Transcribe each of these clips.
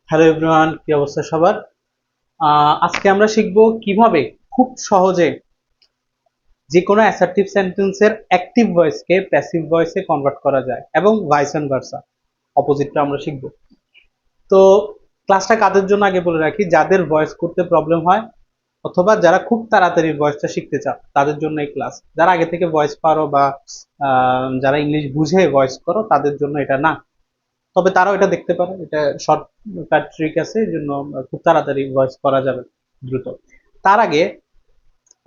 Hello everyone, কি অবস্থা সবার? আজকে আমরা শিখব কিভাবে খুব সহজে যে কোনো অ্যাসার্টিভ সেন্টেন্সের অ্যাক্টিভ ভয়েসকে প্যাসিভ ভয়েসে কনভার্ট করা যায় এবং ভাইস এন্ড ভার্সা, অপোজিটটা আমরা শিখব। তো ক্লাসটা কাদের জন্য আগে বলে রাখি, যাদের ভয়েস করতে প্রবলেম হয় অথবা যারা খুব তাড়াতাড়ি ভয়েসটা শিখতে চাও তাদের জন্য এই ক্লাস। যারা আগে থেকে ভয়েস পারো বা যারা ইংলিশ বুঝে ভয়েস করো তাদের জন্য এটা না, তবে তারাও এটা দেখতে পারে। এটা শর্টকাট ট্রিক আছে, এই জন্য খুব তাড়াতাড়ি ভয়েস করা যাবে দ্রুত। তার আগে,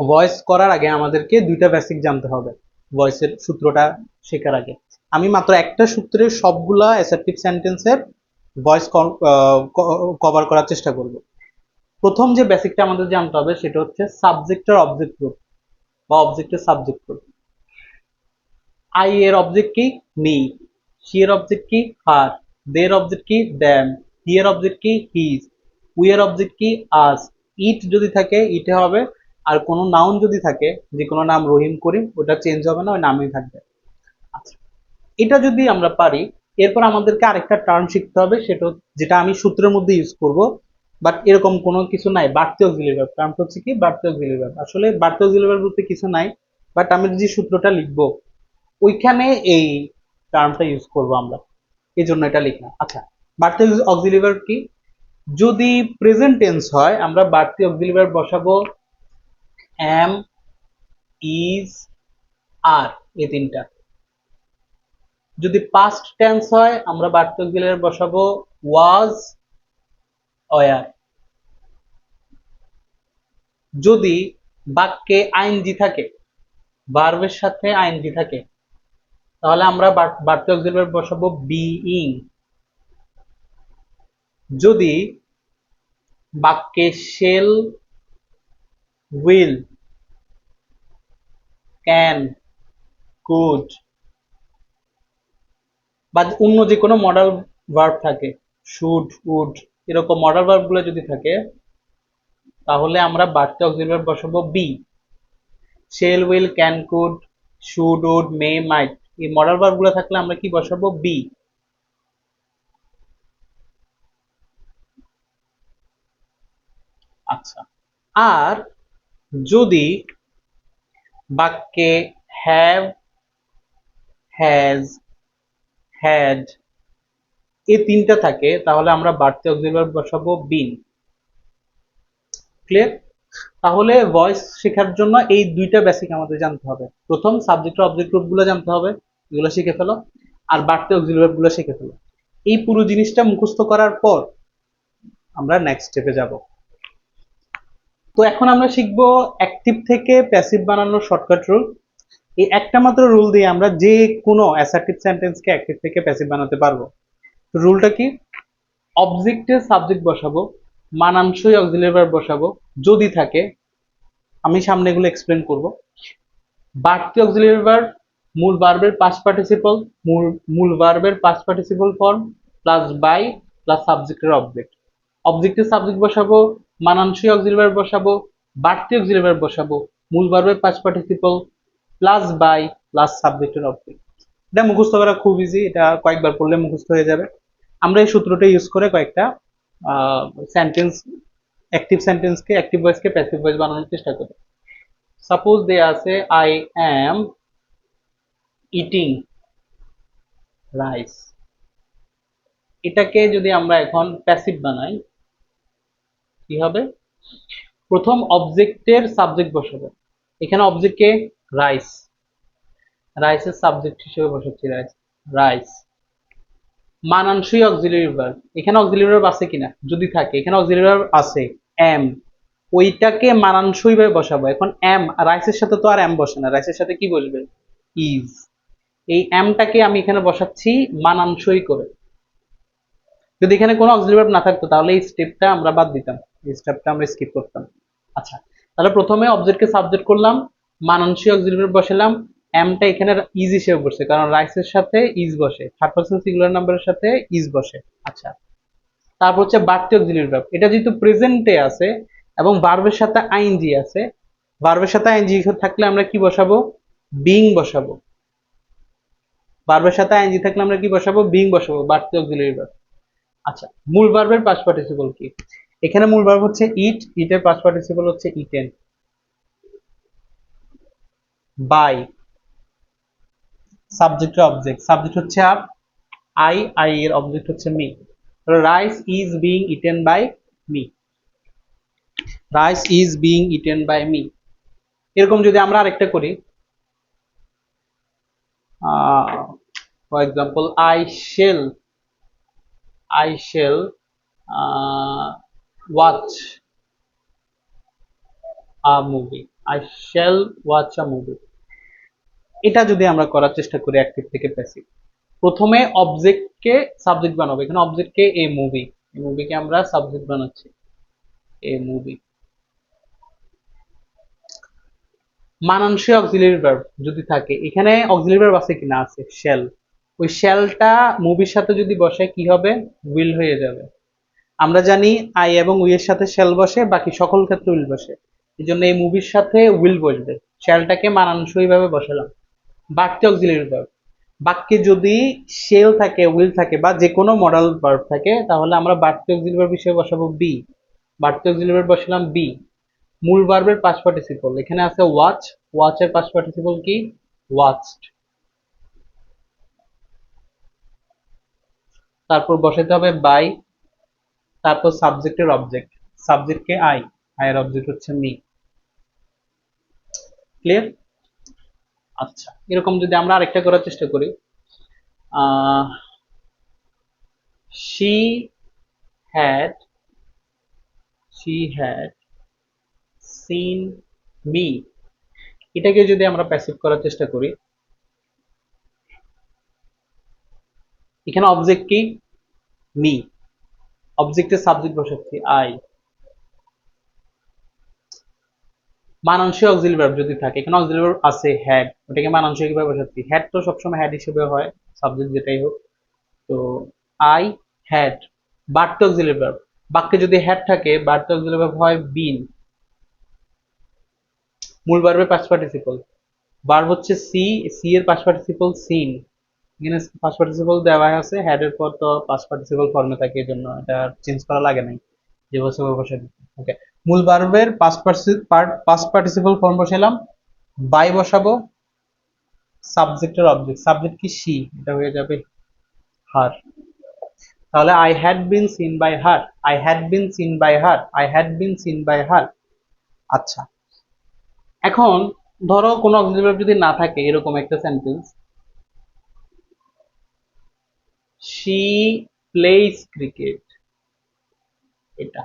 ভয়েস করার আগে আমাদেরকে দুইটা বেসিক জানতে হবে ভয়েসের সূত্রটা শেখার আগে। আমি মাত্র একটা সূত্রে সবগুলা অ্যাসার্টিভ সেন্টেন্সের ভয়েস কভার করার চেষ্টা করব। প্রথম যে বেসিকটা আমাদের জানতে হবে সেটা হচ্ছে সাবজেক্টের অবজেক্ট গ্রুপ বা অবজেক্টের সাবজেক্ট গ্রুপ। আই এর অবজেক্ট কি? মি। শি এর অবজেক্ট কি? হার। দে এর অবজেক্ট কি? দ্যাম। হি এর অবজেক্ট কি? হিজ। উই এর অবজেক্ট কি? আস। ইট যদি থাকে ইটে হবে, আর কোনো নাউন যদি থাকে, যে কোনো নাম রহিম করিম, ওটা চেঞ্জ হবে না, ওই নামই থাকবে। আচ্ছা, এটা যদি আমরা পারি, এরপর আমাদেরকে আরেকটা টার্ম শিখতে হবে, সেটা যেটা আমি সূত্রের মধ্যে ইউজ করব, বাট এরকম কোনো কিছু নাই। বাড়তি অক্সিলারি ভার্ব টার্মটা হচ্ছে কি? বাড়তি অক্সিলারি ভার্ব। আসলে বাড়তি অক্সিলারি ভার্ব বলতে কিছু নাই, বাট আমি যে সূত্রটা লিখবো ওইখানে এই টার্মটা ইউজ করব আমরা, এই জন্য এটা লিখলাম। আচ্ছা, বাড়তি অক্সিলারি ভার্ব কি? যদি প্রেজেন্ট টেন্স হয় আমরা বাড়তি অক্সিলারি ভার্ব বসাবো এম, ইজ, আর, এই তিনটা। যদি পাস্ট টেন্স হয় আমরা বাড়তি অক্সিলারি ভার্ব বসাবো ওয়াজ, ওয়ার। যদি বাক্যে আইএনজি থাকে, ভার্বের সাথে আইএনজি থাকে, তাহলে আমরা বাড়তি অক্সিলারি ভার্ব বসাবো বিইং। যদি বাক্যে শেল, উইল, ক্যান, কুড বা অন্য যে কোনো মডাল ভার্ব থাকে, শুড, উড, এরকম মডাল ভার্ব গুলো যদি থাকে, তাহলে আমরা বাড়তি অক্সিলারি ভার্ব বসাবো be. Shall, will, can, could, should, would, may, might, এই মডাল ভার্ব গুলো থাকলে আমরা কি বসাবো? বি। আচ্ছা, আর যদি বাক্যে হ্যাভ, হ্যাজ, হ্যাড, এই তিনটা থাকে, তাহলে আমরা বাড়তি অক্সিলারি ভার্ব বসাবো বিন। ক্লিয়ার? তাহলে ভয়েস শেখার জন্য এই দুইটা বেসিক আমাদের জানতে হবে। প্রথম সাবজেক্ট অবজেক্ট গ্রুপ গুলো জানতে হবে, এগুলো শিখে ফেলো। আর বাড়তি অক্সিলারি ভার্ব গুলো শিখে ফেলো। এই পুরো জিনিসটা মুখস্থ করার পর আমরা নেক্সট স্টেপে যাব। তো এখন আমরা শিখবো অ্যাক্টিভ থেকে প্যাসিভ বানানোর শর্টকাট রুল। এই একটা মাত্র রুল দিয়ে আমরা যে কোনো অ্যাসার্টিভ সেন্টেন্সকে অ্যাক্টিভ থেকে প্যাসিভ বানাতে পারবো। রুলটা কি? অবজেক্টে সাবজেক্ট বসাবো, মানানসই অক্সিলারি ভার্ব বসাবো যদি থাকে, আমি সামনে এগুলো এক্সপ্লেন করব। বাড়তি অক্সিলারি ভার্ব মূল ভার্বের পাস্ট পার্টিসিপল, মূল ভার্বের past participle form plus by plus সাবজেক্টের অবজেক্ট। অবজেক্টের সাবজেক্ট বসাবো, মানানসই অক্সিলারি ভার্ব বসাবো, বাড়তি অক্সিলারি ভার্ব বসাবো, মূল ভার্বের past participle plus by plus সাবজেক্টের অবজেক্ট। এটা মুখস্থ করা খুব ইজি, এটা কয়েকবার পড়লে মুখস্থ হয়ে যাবে। আমরা এই সূত্রটা ইউজ করে কয়েকটা সেন্টেন্স, অ্যাক্টিভ সেন্টেন্সকে, অ্যাক্টিভ ভয়েসকে প্যাসিভ ভয়েস বানানোর চেষ্টা করি। সাপোজ দে আছে আই অ্যাম ইটিং রাইস। এটাকে যদি আমরা এখন প্যাসিভ বানাই, কি হবে? প্রথম অবজেক্টের সাবজেক্ট বসাবো, এখানে অবজেক্টকে রাইস, রাইসের সাবজেক্ট হিসেবে বসাচ্ছি রাইস, রাইস। মানানসই অক্সিলারি ভার্ব, এখানে অক্সিলারি ভার্ব আছে কিনা, যদি থাকে, এখানে অক্সিলারি ভার্ব আছে এম, ওইটাকে মানানসই ভাবে বসাবো। এখন এম রাইসের সাথে তো আর এম বসে না, রাইসের সাথে কি বসবে? ইজ। এই এমটাকে আমি এখানে বসাচ্ছি মানানসই করে। যদি এখানে কোনো অক্সিলারি ভার্ব না থাকতো তাহলে এই স্টেপটা আমরা বাদ দিতাম, এই স্টেপটা আমরা স্কিপ করতাম। আচ্ছা, তাহলে প্রথমে অবজেক্টকে সাবজেক্ট করলাম, মানানসই অক্সিলারি ভার্ব বসালাম, এমটা এখানে ইজ হিসেবে বসছে কারণ রাইসের সাথে ইজ বসে, থার্ড পারসন সিঙ্গুলার নাম্বারের সাথে ইজ বসে। আচ্ছা, তারপর হচ্ছে বাড়তি অক্সিলারি ভার্ব, এটা যেহেতু প্রেজেন্টে আছে এবং ভার্বের সাথে আইএনজি আছে, ভার্বের সাথে আইএনজি থাকলে আমরা কি বসাবো? বিং বসাবো। ভার্বের সাথে আইএনজি থাকলে আমরা কি বসাবো? বিং বসাবো, বাড়তি অক্সিলারি ভার্ব। আচ্ছা, মূল ভার্বের পাস্ট পার্টিসিপল কি? এখানে মূল ভার্ব হচ্ছে ইট, ইটের পাস্ট পার্টিসিপল হচ্ছে ইটেন। বাই, সাবজেক্টের অবজেক্ট, সাবজেক্ট হচ্ছে আপ, আই এর অবজেক্ট হচ্ছে me. Rice is being eaten by me, rice is being eaten by me. এরকম যদি আমরা আরেকটা করি, for example, I shall watch a movie, I shall watch a movie। এটা যদি আমরা করার চেষ্টা করি অ্যাক্টিভ থেকে প্যাসিভ, প্রথমে অবজেক্টকে সাবজেক্ট বানাবো। এখানে অবজেক্টকে এ মুভি, এই মুভিকে আমরা সাবজেক্ট বানাচ্ছি, এ মুভি। মানানসই অক্সিলারি ভার্ব যদি থাকে, এখানে অক্সিলারি ভার্ব আছে কিনা? আছে, শ্যাল। ওই শ্যালটা মুভির সাথে যদি বসে কি হবে? উইল হয়ে যাবে। আমরা জানি আই এবং উই এর সাথে শ্যাল বসে, বাকি সকল ক্ষেত্রে উইল বসে। এই জন্য এই মুভির সাথে উইল বসবে, শ্যালটাকে মানানসই ভাবে বসালাম। বাড়তি অক্সিলারি ভার্ব, বাক্যে যদি শেল থাকে, উইল থাকে বা যে কোনো মডাল ভার্ব থাকে, তাহলে আমরা বাড়তি অক্সিলারি ভার্ব হিসেবে বসাবো বি। বাড়তি অক্সিলারি ভার্ব বসালাম বি। মূল ভার্বের পাস্ট পার্টিসিপল এখানে আছে ওয়াচ, ওয়াচের পাস্ট পার্টিসিপল কি? ওয়াচড। তারপর বসাতে হবে বাই, তারপর সাবজেক্টের অবজেক্ট, সাবজেক্টকে আই, এর অবজেক্ট হচ্ছে মি। ক্লিয়ার? আচ্ছা, এরকম যদি আমরা আরেকটা করার চেষ্টা করি, she had seen me, এটাকে যদি আমরা প্যাসিভ করার চেষ্টা করি, এখানে অবজেক্ট কি? মি, অবজেক্টের সাবজেক্ট বসাচ্ছি আই। মানানসই অক্সিলারি ভার্ব যদি থাকে, এখানে অক্সিলারি ভার্ব আছে হ্যাড, ওটাকে মানানসই কিভাবে বসাচ্ছি? হ্যাড তো সবসময় হ্যাড হিসেবে হয়, সাবজেক্ট যেটাই হোক। তো আই হ্যাড, বাড়তি অক্সিলারি ভার্ব, বাক্যে যদি হ্যাড থাকে বাড়তি অক্সিলারি ভার্ব হয় বিন। মূল ভার্বের পাস্ট পার্টিসিপল, ভার্ব হচ্ছে সি, সি এর পাস্ট পার্টিসিপল সিন। এখানে পাস্ট পার্টিসিপল দেওয়া আছে, হ্যাড এর পর তো পাস্ট পার্টিসিপল ফর্মে থাকে, এজন্য এটা চেঞ্জ করা লাগে নাই, যে বসে বসে। ওকে, মূল ভার্বের পাস্ট পার্টিসিপল ফর্ম বসালাম, বাই বসাবো, সাবজেক্টের অবজেক্ট, সাবজেক্ট কি? সি, এটা হয়ে যাবে হার। তাহলে I had been seen by her, I had been seen by her, I had been seen by her. আচ্ছা, এখন ধরো কোনো অক্সিলারি ভার্ব যদি না থাকে, এরকম একটা সেন্টেন্স, শি প্লেইজ ক্রিকেট, এটা।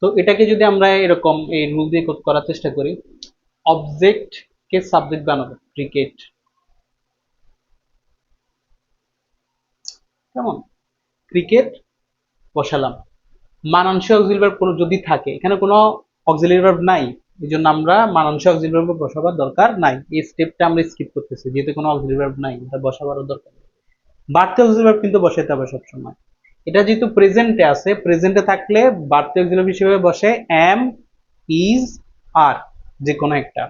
তো এটাকে যদি আমরা এরকম এই রুল দিয়ে করার চেষ্টা করি, অবজেক্ট কে সাবজেক্ট বানাবো, ক্রিকেট। কেমন? ক্রিকেট বসালাম। মানানসই অক্সিলারি ভার্ব কোনো যদি থাকে, এখানে কোনো অক্সিলারি ভার্ব নাই, এই জন্য আমরা মানানসই অক্সিলারি ভার্ব বসাবার দরকার নাই, এই স্টেপটা আমরা স্কিপ করতেছি, যেহেতু কোনো অক্সিলারি ভার্ব নাই, এটা বসাবারও দরকার নেই। বাড়তি অক্সিলারি ভার্ব কিন্তু বসাইতে হবে সবসময়। এটা যেহেতু প্রেজেন্টে আছে, প্রেজেন্টে থাকলে বাড়তি অক্সিলারি হিসেবে বসে এম, ইজ, আর, যে কোনো একটা।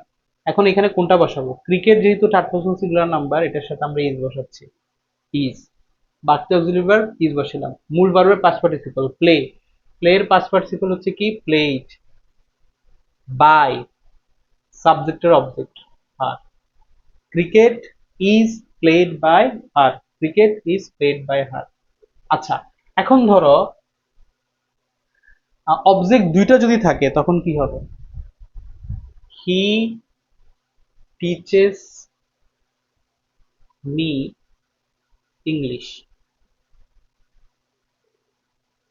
এখন এখানে কোনটা বসাবো? ক্রিকেট যেহেতু থার্ড পারসন সিঙ্গুলার নাম্বার, এটার সাথে আমরা ইজ বসাচ্ছি, ইজ। বাড়তি অক্সিলারি ভার্ব ইজ বসালাম। মূল ভার্বের পাস্ট পার্টিসিপল প্লে, প্লে এর পাস্ট পার্টিসিপল হচ্ছে কি? প্লেড। বাই, সাবজেক্টের অবজেক্ট আর, cricket is played by her, cricket is played by her. আচ্ছা, এখন ধরো অবজেক্ট দুইটা যদি থাকে, তখন কি হবে? He teaches me English.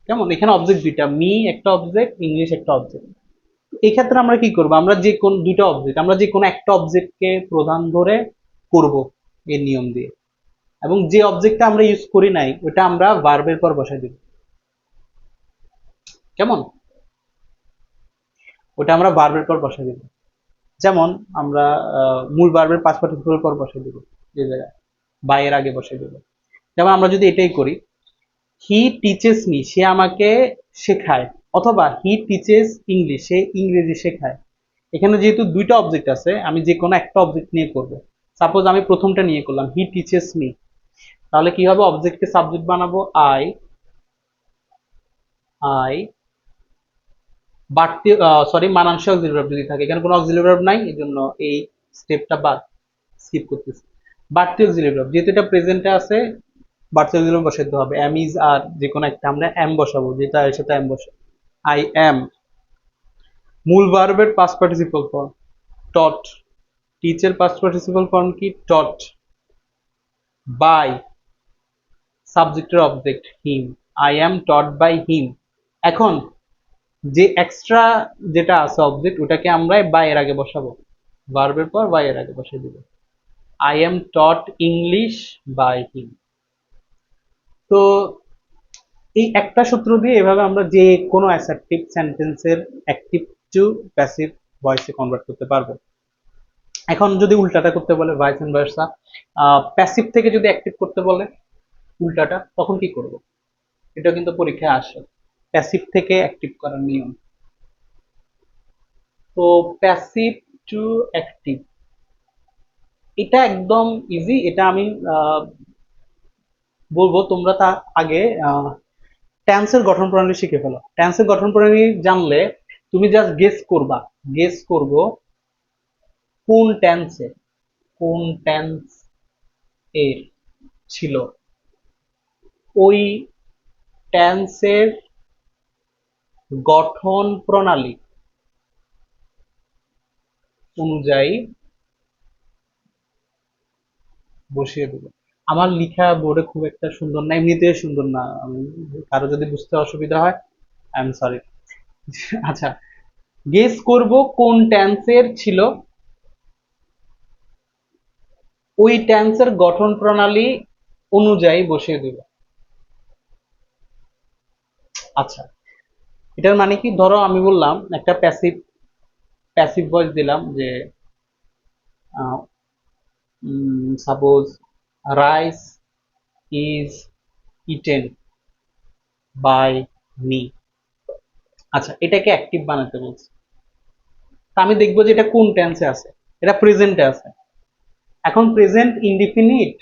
কেমন? এখানে অবজেক্ট দুইটা, মি একটা অবজেক্ট, ইংলিশ একটা অবজেক্ট। এই ক্ষেত্রে আমরা কি করব? আমরা যে কোন দুইটা অবজেক্ট, আমরা যে কোনো একটা অবজেক্টকে প্রধান ধরে করব এই নিয়ম দিয়ে, এবং যে অবজেক্টটা আমরা ইউজ করি নাই ওটা আমরা ভার্বের পর বসাই দেব। কেমন? ওটা আমরা ভার্বের পর বসাই দেব। যেমন আমরা মূল ভার্বের পাস্ট পার্টিসিপল পর বসাই দেব, এই জায়গায় বাই এর আগে বসাই দেব। যেমন আমরা যদি এটাই করি, হি টিচেস মি, সে আমাকে শেখায়, অথবা হি টিচেস ইংলিশ, সে ইংরেজি শেখায়। এখানে যেহেতু দুইটা অবজেক্ট আছে, আমি যে কোনো একটা অবজেক্ট নিয়ে করব। সাপোজ আমি প্রথমটা নিয়ে করলাম, হি টিচেস মি, তাহলে কি হবে, অবজেক্টকে সাবজেক্ট বানাবো আই, আই বাড়তি সরি মানানসই অক্সিলারি ভার্ব যদি থাকে, এখানে কোনো অক্সিলারি ভার্ব নাই, এই জন্য এই স্টেপটা বাদ, স্কিপ করতেছি। বাড়তি অক্সিলারি ভার্ব যেহেতু এটা প্রেজেন্টে আছে, বাড়তি অক্সিলারি ভার্ব বসাতে হবে, এম ইজ আর যে কোনো একটা আমরা এম বসাবো, যেটা এর সাথে এম বসে, আই এম। মূল ভার্বের পাস্ট পার্টিসিপল ফর্ম টট, টিচের পাস্ট পার্টিসিপল ফর্ম কি টট, বাই সাবজেক্টের object him, I am taught by him. এখন যে এক্সট্রা যেটা আছে অবজেক্ট, ওটাকে আমরা বাই এর আগে বসাবো, ভার্বের পর বাই এর আগে বসিয়ে দিব, I am taught English by him. তো এই একটা সূত্র দিয়ে এভাবে আমরা যে কোনো অ্যাসার্টিভ সেন্টেন্সের অ্যাক্টিভ টু প্যাসিভ ভয়েসে কনভার্ট করতে পারবো। এখন যদি উল্টাটা করতে বলে, ভাইস এন্ড ভার্সা, প্যাসিভ থেকে যদি অ্যাক্টিভ করতে বলে উল্টাটা, তখন কি করব? এটা কিন্তু পরীক্ষায় আসে, প্যাসিভ থেকে অ্যাক্টিভ করার নিয়ম। তো প্যাসিভ টু অ্যাক্টিভ, এটা একদম ইজি, এটা আমি বলবো, তোমরা তা আগে টেন্সের গঠন প্রণালী শিখে ফেলো। টেন্সের গঠন প্রণালী জানলে তুমি জাস্ট গেস করবা, গেস করবো কোন টেন্সে, কোন টেন্স এর ছিল, ওই টেন্সের গঠন প্রণালী অনুযায়ী বসিয়ে দেবো। আমার লিখা বোর্ডে খুব একটা সুন্দর না, এমনিতে সুন্দর না, কারো যদি বুঝতে অসুবিধা হয় আই এম সরি। আচ্ছা, গেস করব কোন টেন্সের ছিল, ওই টেন্সের গঠন প্রণালী অনুযায়ী বসিয়ে দেব। আচ্ছা, এটার মানে কি, ধরো আমি বললাম একটা প্যাসিভ প্যাসিভ ভয়েস দিলাম যে suppose rice is eaten by me. আচ্ছা, এটাকে অ্যাক্টিভ বানাতে বলছি, তা আমি দেখবো যে এটা কোন টেন্সে আছে, এটা প্রেজেন্টে আছে। এখন প্রেজেন্ট ইনডিফিনিট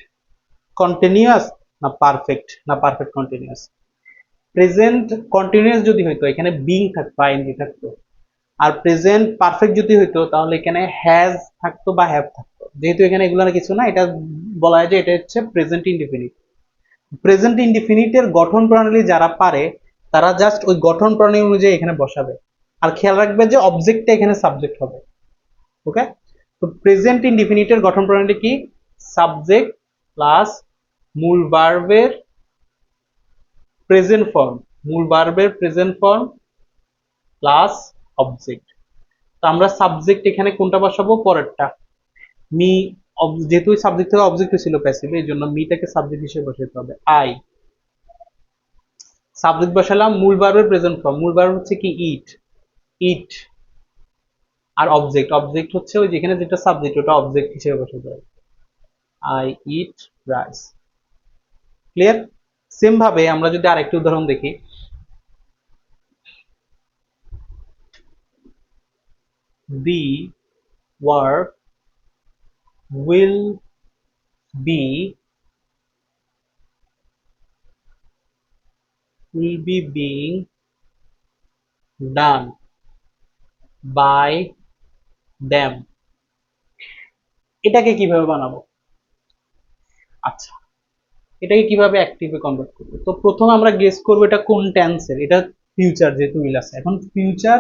কন্টিনিউয়াস না পারফেক্ট, না পারফেক্ট কন্টিনিউয়াস। প্রেজেন্ট কন্টিনিউয়াস যদি হইতো এখানে বিং থাকতো, আইএনজি থাকতো। আর প্রেজেন্ট পারফেক্ট যদি হইতো তাহলে এখানে হ্যাজ থাকতো বা হ্যাভ থাকতো। যেহেতু এখানে এগুলো কিছু না, এটা বলা হয় যে এটা হচ্ছে প্রেজেন্ট ইনডিফিনিট। প্রেজেন্ট ইনডিফিনিটের গঠন প্রণালী যারা পারে তারা জাস্ট ওই গঠন প্রণালী অনুযায়ী এখানে বসাবে, আর খেয়াল রাখবে যে অবজেক্টটা এখানে সাবজেক্ট হবে। ওকে, তো প্রেজেন্ট ইনডিফিনিটের গঠন প্রণালী কি, সাবজেক্ট প্লাস মূল ভার্বের প্রেজেন্ট ফর্ম, মূল ভার্বের প্রেজেন্ট ফর্ম প্লাস অবজেক্ট। তো আমরা সাবজেক্ট এখানে কোনটা বসাবো, পরেরটা, মি। যেহেতু সাবজেক্ট থেকে অবজেক্ট ছিল প্যাসিভ, এই জন্য মিটাকে সাবজেক্ট হিসেবে বসাতে হবে, আই। সাবজেক্ট বসালাম, মূল ভার্বের প্রেজেন্ট ফর্ম, মূল ভার্ব হচ্ছে কি ইট, ইট। আর অবজেক্ট, অবজেক্ট হচ্ছে ওই যেখানে যেটা সাবজেক্ট ওটা অবজেক্ট হিসেবে বসাতে হবে, I eat rice. Clear? Same ভাবে আমরা যদি আরেকটি উদাহরণ দেখি, the work will be being done by them। এটাকে কিভাবে বানাবো? আচ্ছা, এটাকে কিভাবে অ্যাক্টিভে কনভার্ট করবো? তো প্রথমে আমরা গেস করবো এটা কোন টেন্সের, এটা ফিউচার যেহেতু উইল আছে, এখন ফিউচার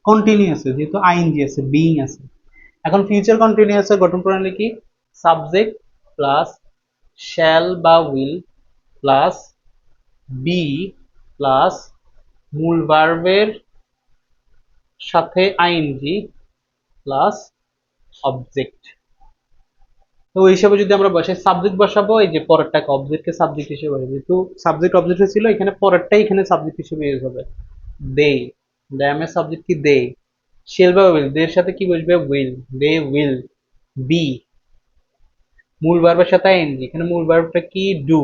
কন্টিনিউয়াস যেহেতু আইএনজি আছে, বিইং আছে। এখন ফিউচার কন্টিনিউয়াসের গঠন প্রণালী কি, সাবজেক্ট প্লাস শ্যাল বা উইল প্লাস বি প্লাস মূল ভার্বের সাথে আইএনজি প্লাস অবজেক্ট। তো ওই হিসাবে যদি আমরা বসাই, সাবজেক্ট বসাবো, এই যে পরেরটাকে অবজেক্টকে সাবজেক্ট হিসেবে বসাবো, যেহেতু সাবজেক্ট অবজেক্ট ছিল এখানে পরেরটাই এখানে সাবজেক্ট হিসেবে ইউজ হবে, দে। দ্যামের সাবজেক্ট কি দে, শেল বা উইল, দের সাথে কি বসবে উইল, দে উইল বি। মূল ভার্বের সাথে আইএনজি, এখানে মূল ভার্বটা কি ডু,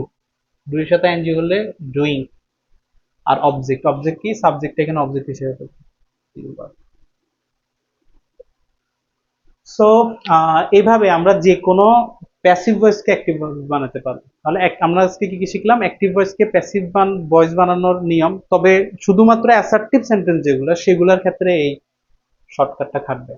ডু এর সাথে আইএনজি হলে ডুইং। আর অবজেক্ট, অবজেক্ট কি সাবজেক্ট এখানে অবজেক্ট হিসেবে থাকবে। সো এইভাবে আমরা যে কোনো প্যাসিভ ভয়েসকে অ্যাক্টিভ বানাতে পারবো। তাহলে আমরা আজকে কি কি শিখলাম? অ্যাক্টিভ ভয়েসকে প্যাসিভ ভয়েস বানানোর নিয়ম। তবে শুধুমাত্র অ্যাসার্টিভ সেন্টেন্স যেগুলো, সেগুলোর ক্ষেত্রে এই শর্টকাটটা খাটবে।